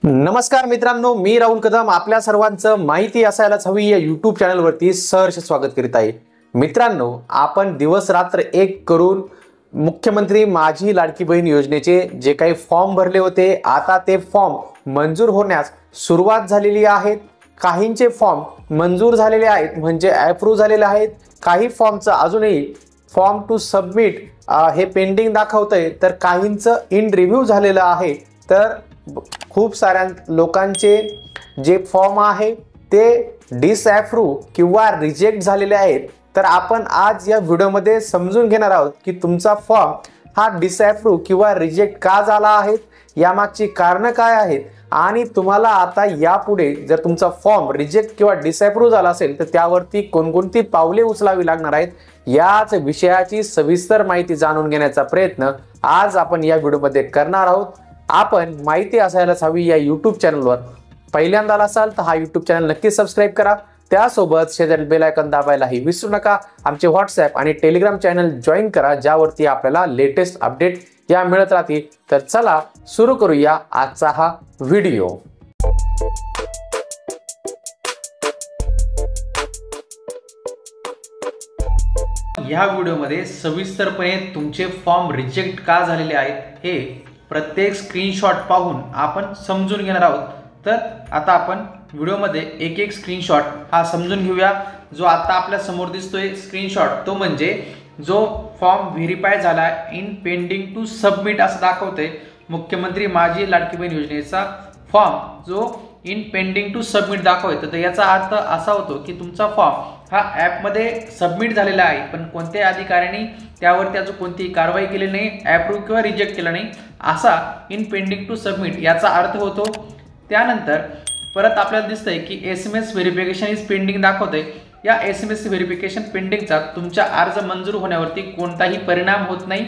नमस्कार मित्रांनो, मी राहुल कदम आपल्या सर्वांचं माहिती असायलाच हवी या YouTube चॅनलवरती सहर्ष स्वागत करीत आहे। मित्रांनो, आपण दिवस रात्र एक करून मुख्यमंत्री माझी लाडकी बहीण योजनेचे जे काही फॉर्म भरले होते, आता ते फॉर्म मंजूर होण्यास सुरुवात झालेली आहे। काहींचे फॉर्म मंजूर झालेले आहेत, म्हणजे अप्रूव्ह झालेले आहेत। काही फॉर्मचं अजूनही फॉर्म टू सबमिट हे पेंडिंग दाखवतंय, तर काहींचं इन रिव्ह्यू झालेलं आहे। तर खूप साऱ्या लोकांचे जे फॉर्म आहे ते डिसअप्रूव्ह किंवा रिजेक्ट झालेले आहेत। तर आपण आज या व्हिडिओमध्ये समजून घेणार आहोत की तुमचा फॉर्म हा डिसअप्रूव्ह किंवा रिजेक्ट का झाला आहे, यामागची कारणं काय आहेत आणि तुम्हाला आता यापुढे जर तुमचा फॉर्म रिजेक्ट किंवा डिसअप्रूव्ह झाला असेल तर त्यावरती कोणकोणती पावले उचलावी लागणार आहेत, याच विषयाची सविस्तर माहिती जाणून घेण्याचा प्रयत्न आज आपण या व्हिडिओमध्ये करणार आहोत। आपण माहिती असायलाच हवी या YouTube चॅनलवर पहिल्यांदा असाल तर हा YouTube चॅनल नक्की सबस्क्राइब करा। त्यासोबत शेजारील बेल आयकॉन दाबायलाही विसरू नका। आमचे WhatsApp आणि Telegram चॅनल जॉइन करा, ज्यावरती आपल्याला लेटेस्ट अपडेट या मिळत राहतील। तर चला सुरू करूया आजचा हा व्हिडिओ। या व्हिडिओमध्ये सविस्तरपणे तुमचे फॉर्म रिजेक्ट का झालेले आहेत हे प्रत्येक स्क्रीनशॉट पाहून आपण समजून घेणार आहोत। तर आता आपण व्हिडिओमध्ये एक एक स्क्रीनशॉट हा समजून घेऊया। जो आता आपल्या समोर दिसतोय स्क्रीनशॉट, तो म्हणजे जो फॉर्म व्हेरीफाय झाला इन पेंडिंग टू सबमिट असं दाखवतंय। मुख्यमंत्री माझी लाडकी बहीण योजनेचा फॉर्म जो इन पेंडिंग टू सबमिट दाखवतोय, तर याचा अर्थ असा होतो की तुमचा फॉर्म हा ॲपमध्ये सबमिट झालेला आहे, पण कोणत्याही अधिकाऱ्यांनी त्यावरती अजून कोणतीही कारवाई केली नाही, अप्रूव्ह किंवा रिजेक्ट केला नाही, असा इन पेंडिंग टू सबमिट याचा अर्थ होतो। त्यानंतर परत आपल्याला दिसतंय की SMS व्हेरिफिकेशन इज पेंडिंग दाखवतंय। या SMS व्हेरिफिकेशन पेंडिंगचा तुमचा अर्ज मंजूर होण्यावरती कोणताही परिणाम होत नाही,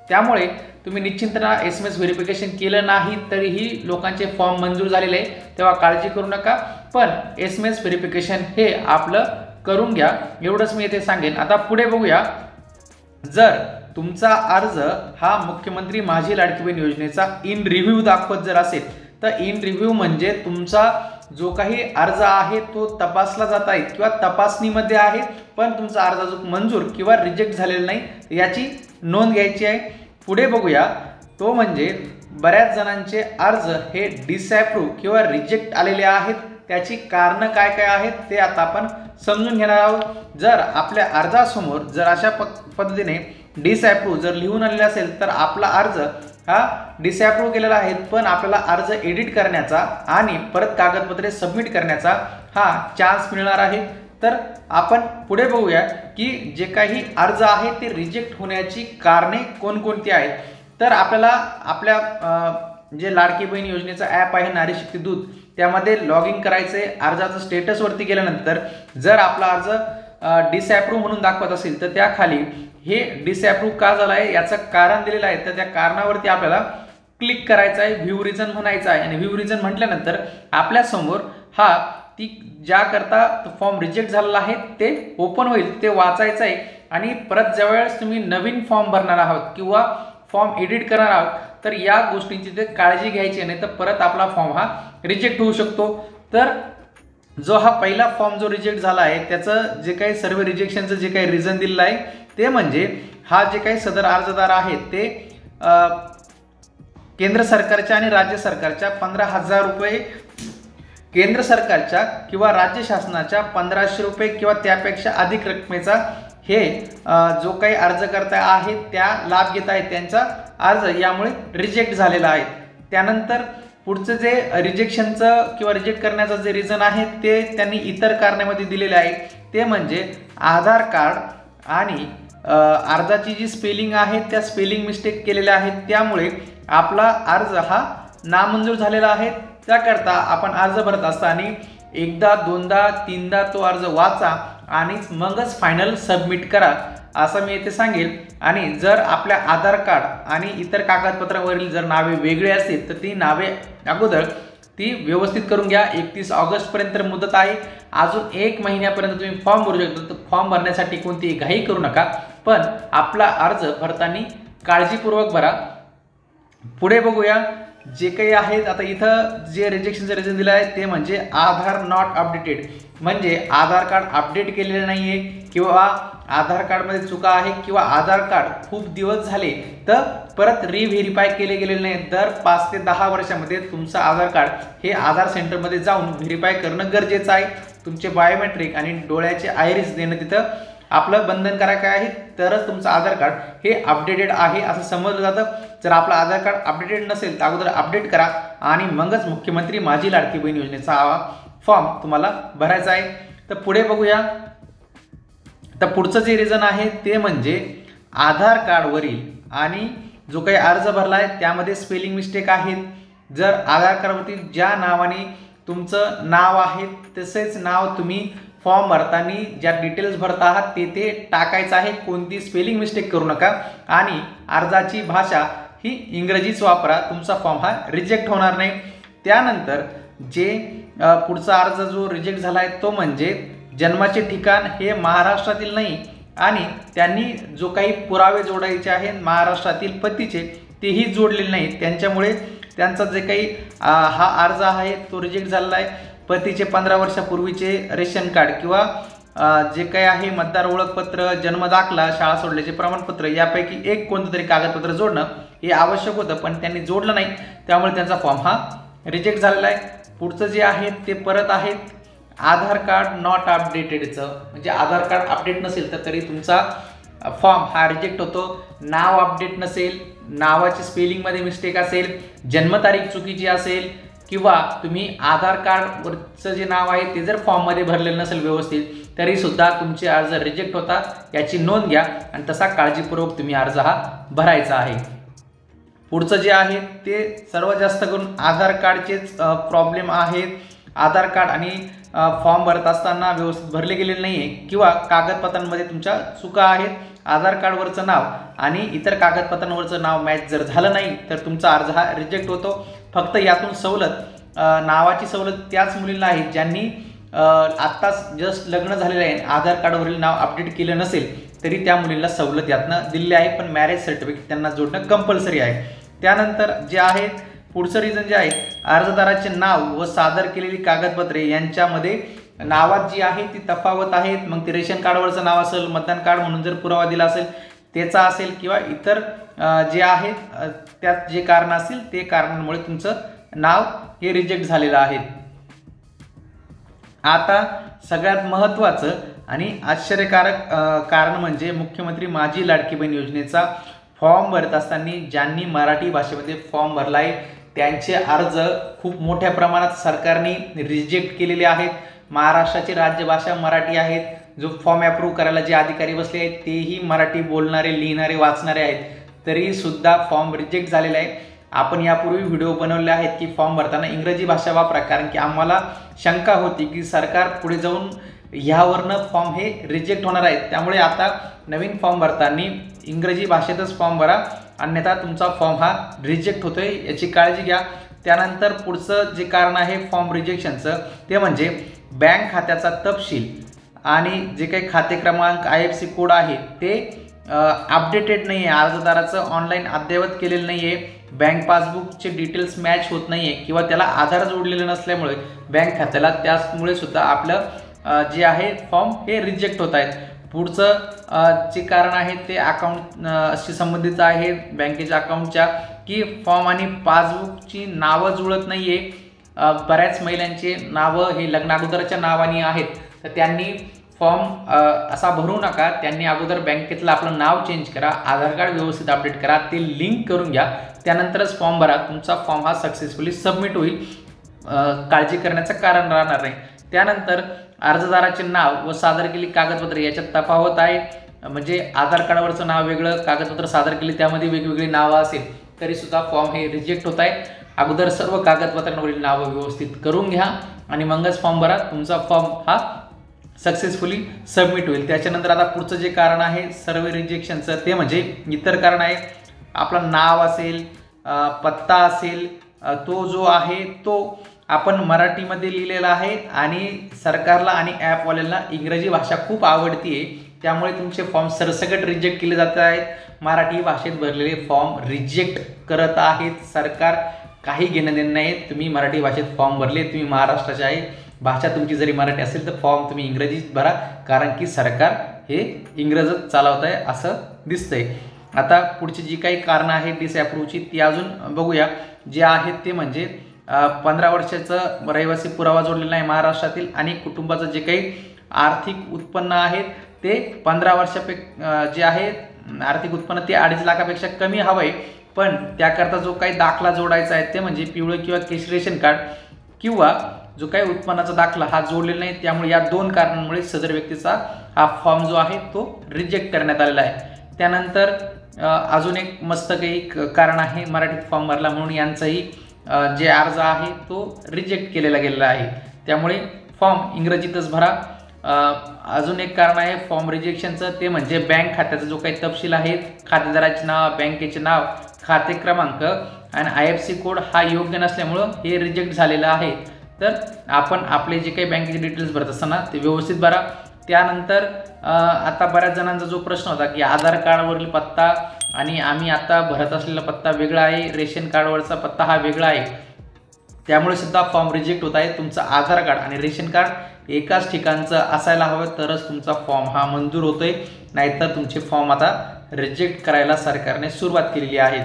त्यामुळे तुम्ही निश्चिंतना SMS व्हेरिफिकेशन केलं नाही तरीही लोकांचे फॉर्म मंजूर झालेले आहे, तेव्हा काळजी करू नका। पण SMS व्हेरिफिकेशन हे आपलं करून घ्या, एवढंच मी इथे सांगेन। आता पुढे बघूया, जर तुमचा अर्ज हा मुख्यमंत्री माझी लाडकी बहीण योजनेचा इन रिव्ह्यू दाखवत जर असेल, तर इन रिव्ह्यू म्हणजे तुमचा जो काही अर्ज आहे तो तपासला जात आहे किंवा तपासणीमध्ये आहे, पण तुमचा अर्ज अजून मंजूर किंवा रिजेक्ट झालेला नाही, याची नोंद घ्यायची आहे। पुढे बघूया, तो म्हणजे बऱ्याच जणांचे अर्ज हे डिसअप्रूव्ह किंवा रिजेक्ट आलेले आहेत। त्याची कारणं काय काय आहेत ते आता आपण समजून घेणार आहोत। जर आपल्या अर्जासमोर जर अशा पद्धतीने डिसअप्रूव्ह जर लिहून आलेला असेल, तर आपला अर्ज हा डिसअप्रूव्ह केलेला आहे, पण आपल्याला अर्ज एडिट करण्याचा आणि परत कागदपत्रे सबमिट करण्याचा हा चान्स मिळणार आहे। तर आपण पुढे बघूया की जे काही अर्ज आहे ते रिजेक्ट होण्याची कारणे कोणकोणती आहेत। तर आपल्याला आपल्या जे लाडकी बहीण योजनेचा ॲप आहे नारी शक्ती दूत, त्यामध्ये लॉग इन करायचं आहे। अर्जाचं स्टेटसवरती गेल्यानंतर जर आपला अर्ज डिसअप्रूव्ह म्हणून दाखवत असेल, तर त्याखाली हे डिसअप्रूव्ह का झाला आहे याचं कारण दिलेलं आहे, तर त्या कारणावरती आपल्याला क्लिक करायचं आहे, व्ह्यू रिझन म्हणायचं आहे। आणि व्ह्यू रिझन म्हटल्यानंतर आपल्यासमोर हा ती ज्याकरता फॉर्म रिजेक्ट झालेला आहे ते ओपन होईल, ते वाचायचं आहे। आणि परत ज्यावेळेस तुम्ही नवीन फॉर्म भरणार आहात किंवा फॉर्म एडिट करणार आहात, तर या गोष्टींची ते काळजी घ्यायची, नाही तर परत आपला फॉर्म हा रिजेक्ट होऊ शकतो। तर जो हा पहिला फॉर्म जो रिजेक्ट झाला आहे, त्याचं जे काही सर्व रिजेक्शनचं जे काही रिझन दिलेलं आहे, ते म्हणजे हा जे काही सदर अर्जदार आहेत ते केंद्र सरकारच्या आणि राज्य सरकारच्या 15,000 रुपये, केंद्र सरकारच्या किंवा राज्य शासनाच्या 1500 रुपये किंवा त्यापेक्षा अधिक रकमेचा हे जो काही अर्जकर्ता आहेत त्या लाभ घेत आहेत, त्यांचा अर्ज यामुळे रिजेक्ट झालेला आहे। त्यानंतर पुढचं जे रिजेक्शनचं किंवा रिजेक्ट करण्याचं जे रिझन आहे ते त्यांनी इतर कारणामध्ये दिलेले आहे, ते म्हणजे आधार कार्ड आणि अर्जाची जी स्पेलिंग आहे त्या स्पेलिंग मिस्टेक केलेल्या आहेत, त्यामुळे आपला अर्ज हा नामंजूर झालेला आहे। त्याकरता आपण अर्ज भरत असताना एकदा दोनदा तीनदा तो अर्ज वाचा आणि मगच फायनल सबमिट करा, असं मी इथे सांगेल। आणि जर आपल्या आधार कार्ड आणि इतर कागदपत्रांवरील जर नावे वेगळी असतील, तर ती नावे अगोदर ती व्यवस्थित करून घ्या। 31 ऑगस्टपर्यंत मुदत आहे, अजून 1 महिन्यापर्यंत तुम्ही फॉर्म भरू शकता। तर फॉर्म भरण्यासाठी कोणतीही घाई करू नका, पण आपला अर्ज भरताना काळजीपूर्वक भरा। पुढे बघूया, जे काही आहेत आता इथं जे रिजेक्शनचं रिझन दिलं आहे ते म्हणजे आधार नॉट अपडेटेड, म्हणजे आधार कार्ड अपडेट केलेलं नाही आहे किंवा आधार कार्डमध्ये चुका आहे किंवा आधार कार्ड खूप दिवस झाले तर परत रिव्हेरीफाय केले गेलेले नाही. दर 5 ते 10 वर्षामध्ये तुमचं आधार कार्ड हे आधार सेंटरमध्ये जाऊन व्हेरीफाय करणं गरजेचं आहे. तुमचे बायोमेट्रिक आणि डोळ्याचे आयरिस देणं तिथं आपलं बंधनकारक आहे, तरच तुमचं आधार कार्ड हे अपडेटेड आहे असं समजलं जातं. जर आपलं आधार कार्ड अपडेटेड नसेल तर अगोदर अपडेट करा आणि मगच मुख्यमंत्री माझी लाडकी बहीण योजनेचा फॉर्म तुम्हाला भरायचा आहे. तर पुढे बघूया. तर पुढचं जे रिझन आहे ते म्हणजे आधार कार्डवरील आणि जो काही अर्ज भरला आहे त्यामध्ये स्पेलिंग मिस्टेक आहेत. जर आधार कार्डवरती ज्या नावाने तुमचं नाव आहे तसेच नाव तुम्ही फॉर्म भरताना ज्या डिटेल्स भरता आहात ते टाकायचं आहे. कोणती स्पेलिंग मिस्टेक करू नका आणि अर्जाची भाषा ही इंग्रजीच वापरा. तुमचा फॉर्म हा रिजेक्ट होणार नाही. त्यानंतर जे पुढचा अर्ज जो रिजेक्ट झाला आहे तो म्हणजे जन्माचे ठिकाण हे महाराष्ट्रातील नाही आणि त्यांनी जो काही पुरावे जोडायचे आहेत महाराष्ट्रातील पतीचे तेही जोडलेले नाही. त्यांच्यामुळे त्यांचा जे काही हा अर्ज आहे तो रिजेक्ट झालेला आहे. पतीचे 15 वर्षापूर्वीचे रेशन कार्ड किंवा जे काही आहे मतदार ओळखपत्र, जन्म दाखला, शाळा सोडल्याचे प्रमाणपत्र यापैकी एक कोणतं तरी कागदपत्र जोडणं हे आवश्यक होतं पण त्यांनी जोडलं नाही, त्यामुळे त्यांचा फॉर्म हा रिजेक्ट झालेला आहे. पुढचं जे आहे ते परत आहेत आधार कार्ड नॉट अपडेटेडचं, म्हणजे आधार कार्ड अपडेट नसेल तर तरी तुमचा फॉर्म हा रिजेक्ट होतो. नाव अपडेट नसेल, नावाची स्पेलिंगमध्ये मिस्टेक असेल, जन्मतारीख चुकीची असेल किंवा तुम्ही आधार कार्डवरचं जे नाव आहे ते जर फॉर्ममध्ये भरलेलं नसेल व्यवस्थित तरी सुद्धा तुमचे अर्ज रिजेक्ट होतात. याची नोंद घ्या आणि तसा काळजीपूर्वक तुम्ही अर्ज हा भरायचा आहे. पुढचं जे आहे ते सर्वात जास्त करून आधार कार्डचेच प्रॉब्लेम आहेत. आधार कार्ड आणि फॉर्म भरत असताना व्यवस्थित भरले गेलेले नाही आहे किंवा कागदपत्रांमध्ये तुमच्या चुका आहेत. आधार कार्डवरचं नाव आणि इतर कागदपत्रांवरचं नाव मॅच जर झालं नाही तर तुमचा अर्ज हा रिजेक्ट होतो. फक्त यातून सवलत, नावाची सवलत त्याच मुलींना आहे ज्यांनी आत्ताच जस्ट लग्न झालेलं आहे, आधार कार्डवरील नाव अपडेट केलं नसेल तरी त्या मुलींना सवलत यातनं दिलेली आहे, पण मॅरेज सर्टिफिकेट त्यांना जोडणं कंपल्सरी आहे. त्यानंतर जे आहे पुढचं रिझन जे आहे अर्जदाराचे नाव व सादर केलेली कागदपत्रे यांच्यामध्ये नावात जी आहे ती तफावत आहेत. मग ते रेशन कार्डवरचं नाव असेल, मतदान कार्ड म्हणून जर पुरावा दिला असेल त्याचा असेल किंवा इतर जे आहेत त्यात जे कारण असतील ते कारणांमुळे तुमचं नाव हे रिजेक्ट झालेलं आहे. आता सगळ्यात महत्त्वाचं आणि आश्चर्यकारक कारण म्हणजे मुख्यमंत्री माझी लाडकी बहीण योजनेचा फॉर्म भरत असताना ज्यांनी मराठी भाषेमध्ये फॉर्म भरला आहे त्यांचे अर्ज खूप मोठ्या प्रमाणात सरकारने रिजेक्ट केलेले आहेत. महाराष्ट्राची राज्यभाषा मराठी आहेत. जो फॉर्म अप्रूव्ह करायला जे अधिकारी बसले आहेत तेही मराठी बोलणारे, लिहिणारे, वाचणारे आहेत, तरी सुद्धा फॉर्म रिजेक्ट झालेला आहे. आपण यापूर्वी व्हिडिओ बनवले आहेत की फॉर्म भरताना इंग्रजी भाषा वापरा, कारण की आम्हाला शंका होती की सरकार पुढे जाऊन ह्यावरनं फॉर्म हे रिजेक्ट होणार आहेत. त्यामुळे आता नवीन फॉर्म भरताना इंग्रजी भाषेतच फॉर्म भरा, अन्यथा तुमचा फॉर्म हा रिजेक्ट होतोय, याची काळजी घ्या. त्यानंतर पुढचं जे कारण आहे फॉर्म रिजेक्शनचं ते म्हणजे बँक खात्याचा तपशील आणि जे काही खाते क्रमांक, IFSC कोड आहे ते अपडेटेड नाही आहे. अर्जदाराचं ऑनलाईन अद्ययावत केलेलं नाही आहे. बँक पासबुकचे डिटेल्स मॅच होत नाही आहे किंवा त्याला आधार जोडलेला नसल्यामुळे बँक खात्याला, त्यामुळे सुद्धा आपलं जे आहे फॉर्म हे रिजेक्ट होत आहेत. पुढचं जे कारण आहे ते अकाउंटशी संबंधित आहे, बँकेच्या अकाउंटच्या, की फॉर्म आणि पासबुकची नावं जुळत नाही आहे. बऱ्याच महिलांचे नावं हे लग्न अगोदरच्या नावाने आहेत, तर त्यांनी फॉर्म असा भरू नका. त्यांनी अगोदर बँकेतलं आपलं नाव चेंज करा, आधार कार्ड व्यवस्थित अपडेट करा, ते लिंक करून घ्या, त्यानंतरच फॉर्म भरा. तुमचा फॉर्म हा सक्सेसफुली सबमिट होईल, काळजी करण्याचं कारण राहणार नाही. त्यानंतर अर्जदाराचे नाव व सादर केलेली कागदपत्रे याच्यात तफावत आहे, म्हणजे आधार कार्डावरचं नाव वेगळं, कागदपत्र सादर केली त्यामध्ये वेगवेगळी नावं असेल तरी सुद्धा फॉर्म हे रिजेक्ट होत आहे. अगोदर सर्व कागदपत्रांवरील नावं व्यवस्थित करून घ्या आणि मगच फॉर्म भरा. तुमचा फॉर्म हा सक्सेसफुली सबमिट होईल. त्याच्यानंतर आता पुढचं जे कारण आहे सर्व रिजेक्शनचं ते म्हणजे इतर कारण आहे. आपलं नाव असेल, पत्ता असेल, तो जो आहे तो आपण मराठीमध्ये लिहिलेला आहे आणि सरकारला आणि ॲपवाल्यांना इंग्रजी भाषा खूप आवडती आहे, त्यामुळे तुमचे फॉर्म सरसकट रिजेक्ट केले जात आहेत. मराठी भाषेत भरलेले फॉर्म रिजेक्ट करत आहेत सरकार. काही घेणं देणं नाही. तुम्ही मराठी भाषेत फॉर्म भरले, तुम्ही महाराष्ट्राचे आहे, भाषा तुमची जरी मराठी असेल तर फॉर्म तुम्ही इंग्रजीत भरा, कारण की सरकार हे इंग्रजीत चालवत आहे असं दिसतंय. आता पुढची जी काही कारणं आहेत डिसअप्रूव्हची ती अजून बघूया. जे आहेत ते म्हणजे 15 वर्षाचं रहिवासी पुरावा जोडलेला नाही महाराष्ट्रातील आणि कुटुंबाचं जे काही आर्थिक उत्पन्न आहे ते 15 जे आहे आर्थिक उत्पन्न ते 2.5 लाखापेक्षा कमी हवं आहे. पण त्याकरता जो काही दाखला जोडायचा आहे ते म्हणजे पिवळं किंवा केशरी रेशन कार्ड किंवा जो काही उत्पन्नाचा दाखला हा जोडलेला नाही. त्यामुळे या 2 कारणांमुळे सदर व्यक्तीचा हा फॉर्म जो आहे तो रिजेक्ट करण्यात आलेला आहे. त्यानंतर अजून एक मस्त काही कारण आहे मराठीत फॉर्म भरला म्हणून यांचाही जे अर्ज आहे तो रिजेक्ट केलेला गेलेला आहे. त्यामुळे फॉर्म इंग्रजीतच भरा. अजून एक कारण आहे फॉर्म रिजेक्शनचं, ते म्हणजे बँक खात्याचा जो काही तपशील आहे, खातेदाराचे नाव, बँकेचे नाव, खाते क्रमांक आणि IFSC कोड हा योग्य नसल्यामुळं हे रिजेक्ट झालेलं आहे. तर आपण आपले जे काही बँकेचे डिटेल्स भरत असताना ते व्यवस्थित भरा. त्यानंतर आता बऱ्याच जणांचा जो प्रश्न होता की आधार कार्डवरील पत्ता आणि आम्ही आता भरत असलेला पत्ता वेगळा आहे, रेशन कार्डवरचा पत्ता हा वेगळा आहे, त्यामुळे सुद्धा फॉर्म रिजेक्ट होत आहे. तुमचं आधार कार्ड आणि रेशन कार्ड एकाच ठिकाणचं असायला हवं तरच तुमचा फॉर्म हा मंजूर होतोय, नाहीतर तुमचे फॉर्म आता रिजेक्ट करायला सरकारने सुरुवात केलेली आहे.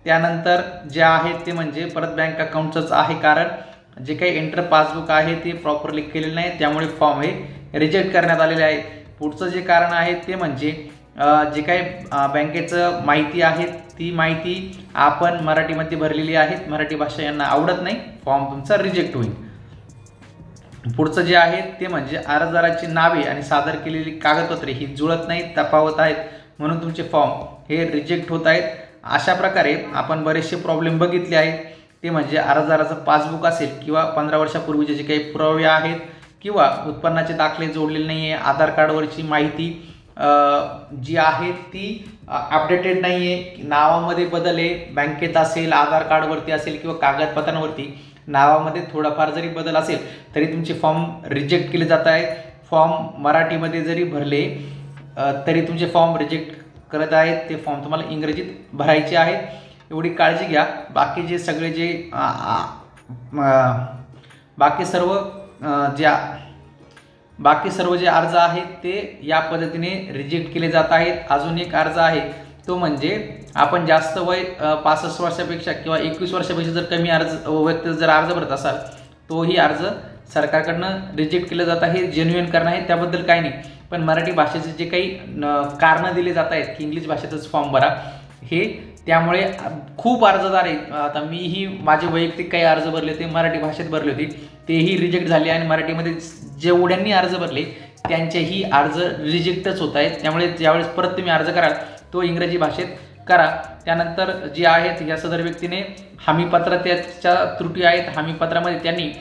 त्यानंतर जे आहे ते म्हणजे परत बँक अकाउंटचंच आहे, कारण जे काही एंटर पासबुक आहे ते प्रॉपरली केलेलं नाही, त्यामुळे फॉर्म हे रिजेक्ट करण्यात आलेले आहे. पुढचं जे कारण आहे ते म्हणजे जे काही बँकेचं माहिती आहे ती माहिती आपण मराठीमध्ये भरलेली आहे, मराठी भाषा यांना आवडत नाही, फॉर्म तुमचा रिजेक्ट होईल. पुढचं जे आहे ते म्हणजे अर्जदाराची नावे आणि सादर केलेली कागदपत्रे ही जुळत नाहीत, तफावत आहेत, म्हणून तुमचे फॉर्म हे रिजेक्ट होत आहेत. अशा प्रकारे आपण बरेचसे प्रॉब्लेम बघितले आहेत. ते म्हणजे अर्जदाराचं पासबुक असेल किंवा 15 वर्षापूर्वीचे जे काही पुरावे आहेत किंवा उत्पन्नाचे दाखले जोडलेले नाही आहे, आधार कार्डवरची माहिती जी आहे ती अपडेटेड नाही आहे, नावामध्ये बदल आहे, बँकेत असेल, आधार कार्डवरती असेल किंवा कागदपत्रांवरती नावामध्ये थोडाफार जरी बदल असेल तरी तुमचे फॉर्म रिजेक्ट केले जात आहेत. फॉर्म मराठीमध्ये जरी भरले तरी तुमचे फॉर्म रिजेक्ट करत आहेत. ते फॉर्म तुम्हाला इंग्रजीत भरायचे आहेत, एवढी काळजी घ्या. बाकी सर्व जे अर्ज आहेत ते या पद्धतीने रिजेक्ट केले जात आहेत. अजून एक अर्ज आहे तो म्हणजे आपण जास्त वय 65 वर्षापेक्षा किंवा 21 वर्षापेक्षा जर कमी व्यक्ती जर अर्ज भरत असाल तोही अर्ज सरकारकडनं रिजेक्ट केलं जात आहे. जेन्युइन कारण आहे त्याबद्दल काही नाही, पण मराठी भाषेचे जे काही कारणं दिले जात आहेत की इंग्लिश भाषेतच फॉर्म भरा हे, त्यामुळे खूप अर्जदार आहेत. आता मीही माझे वैयक्तिक काही अर्ज भरले ते मराठी भाषेत भरले होते, तेही रिजेक्ट झाले आणि मराठीमध्ये जेवढ्यांनी अर्ज भरले त्यांचेही अर्ज रिजेक्टच होत आहेत. त्यामुळे ज्यावेळेस परत तुम्ही अर्ज कराल तो इंग्रजी भाषेत करा. त्यानंतर जे आहेत या सदर व्यक्तीने हमीपत्राच्या त्रुटी आहेत, हमीपत्रामध्ये त्यांनी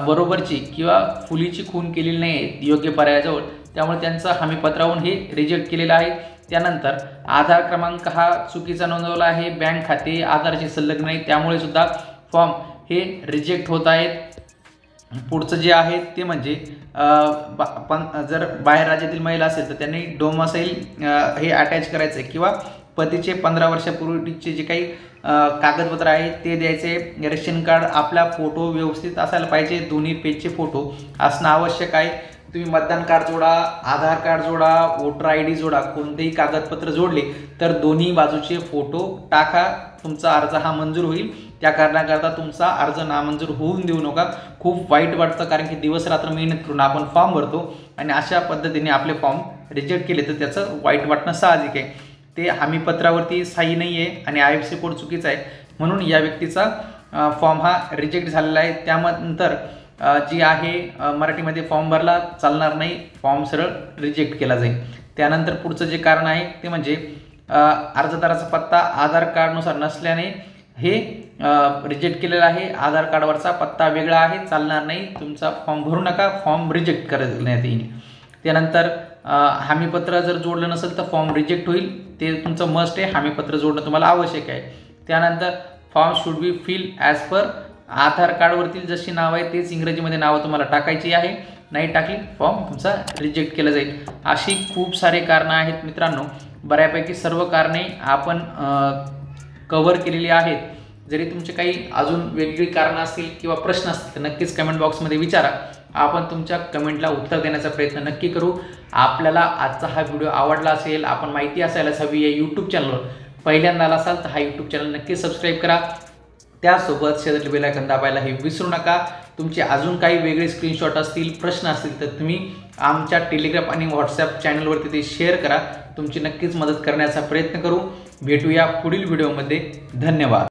बरोबरची किंवा फुलीची खूण केलेली नाही आहे योग्य पर्यायाजवळ, त्यामुळे त्यांचं हमीपत्रावरून हे रिजेक्ट केलेलं आहे. त्यानंतर आधार क्रमांक हा चुकीचा नोंदवला आहे, बँक खाते आधारशी संलग्न नाही, त्यामुळे सुद्धा फॉर्म हे रिजेक्ट होत आहेत. पुढचं जे आहे ते म्हणजे जर बाहेर राज्यातील महिला असेल तर त्यांनी डोमासाईल हे अटॅच करायचं आहे किंवा पतीचे 15 वर्षापूर्वीचे जे काही कागदपत्र आहे ते द्यायचे. रेशन कार्ड आपला फोटो व्यवस्थित असायला पाहिजे, दोन्ही पेजचे फोटो असणं आवश्यक आहे. तुम्ही मतदान कार्ड जोडा, आधार कार्ड जोडा, वोटर ID जोडा, कोणतेही कागदपत्र जोडले तर दोन्ही बाजूचे फोटो टाका, तुमचा अर्ज हा मंजूर होईल. त्या कारणाकरता तुमचा अर्ज नामंजूर होऊन देऊ नका. खूप वाईट वाटतं, कारण की दिवस रात्र मेहनत करून आपण फॉर्म भरतो आणि अशा पद्धतीने आपले फॉर्म रिजेक्ट केले तर त्याचं वाईट वाटणं साहजिक आहे. ते हमीपत्रावरती सही नाही आहे आणि IFSC कोड चुकीचा आहे, म्हणून या व्यक्तीचा फॉर्म हा रिजेक्ट झालेला आहे. त्यानंतर जी आहे मराठीमध्ये फॉर्म भरला चालणार नाही, फॉर्म सरळ रिजेक्ट केला जाईल. त्यानंतर पुढचं जे कारण आहे ते म्हणजे अर्जदाराचा पत्ता आधार कार्डनुसार नसल्याने हे रिजेक्ट केलेला आहे. आधार कार्डवरचा पत्ता वेगळा आहे, चालणार नाही, तुमचा फॉर्म भरू नका, फॉर्म रिजेक्ट करण्यात येईल. त्यानंतर हमीपत्र जर जोडलं नसेल तर फॉर्म रिजेक्ट होईल, ते तुमचं मस्ट आहे, हमीपत्र जोडणं तुम्हाला आवश्यक आहे. त्यानंतर form should be fill as per Aadhaar कार्डवरतील जशी नाव आहे तेच इंग्रजीमध्ये नावं तुम्हाला टाकायची आहे, नाही टाकली फॉर्म तुमचा रिजेक्ट केला जाईल. अशी खूप सारे कारणं आहेत मित्रांनो, बऱ्यापैकी सर्व कारणे आपण कव्हर केलेली आहेत. जरी तुमचे काही अजून वेगळी कारणं असतील किंवा प्रश्न असतील तर नक्कीच कमेंट बॉक्समध्ये विचारा. आपण तुमच्या कमेंटला उत्तर देण्याचा प्रयत्न नक्की करू. आपल्याला आजचा हा व्हिडिओ आवडला असेल, आपण माहिती असायलाच हवी या यूट्यूब चॅनलवर पहिल्यांदा आला असाल तर हा यूट्यूब चॅनल नक्की सबस्क्राईब करा. त्यासोबत शेजारी बेल आयकॉन दाबायला हे विसरू नका. तुमचे अजून काही वेगळे स्क्रीनशॉट असतील, प्रश्न असतील तर तुम्ही आमच्या टेलिग्राम आणि व्हॉट्सॲप चॅनलवरती ते शेअर करा. तुमची नक्कीच मदत करण्याचा प्रयत्न करू. भेटूया पुढील व्हिडिओमध्ये. धन्यवाद.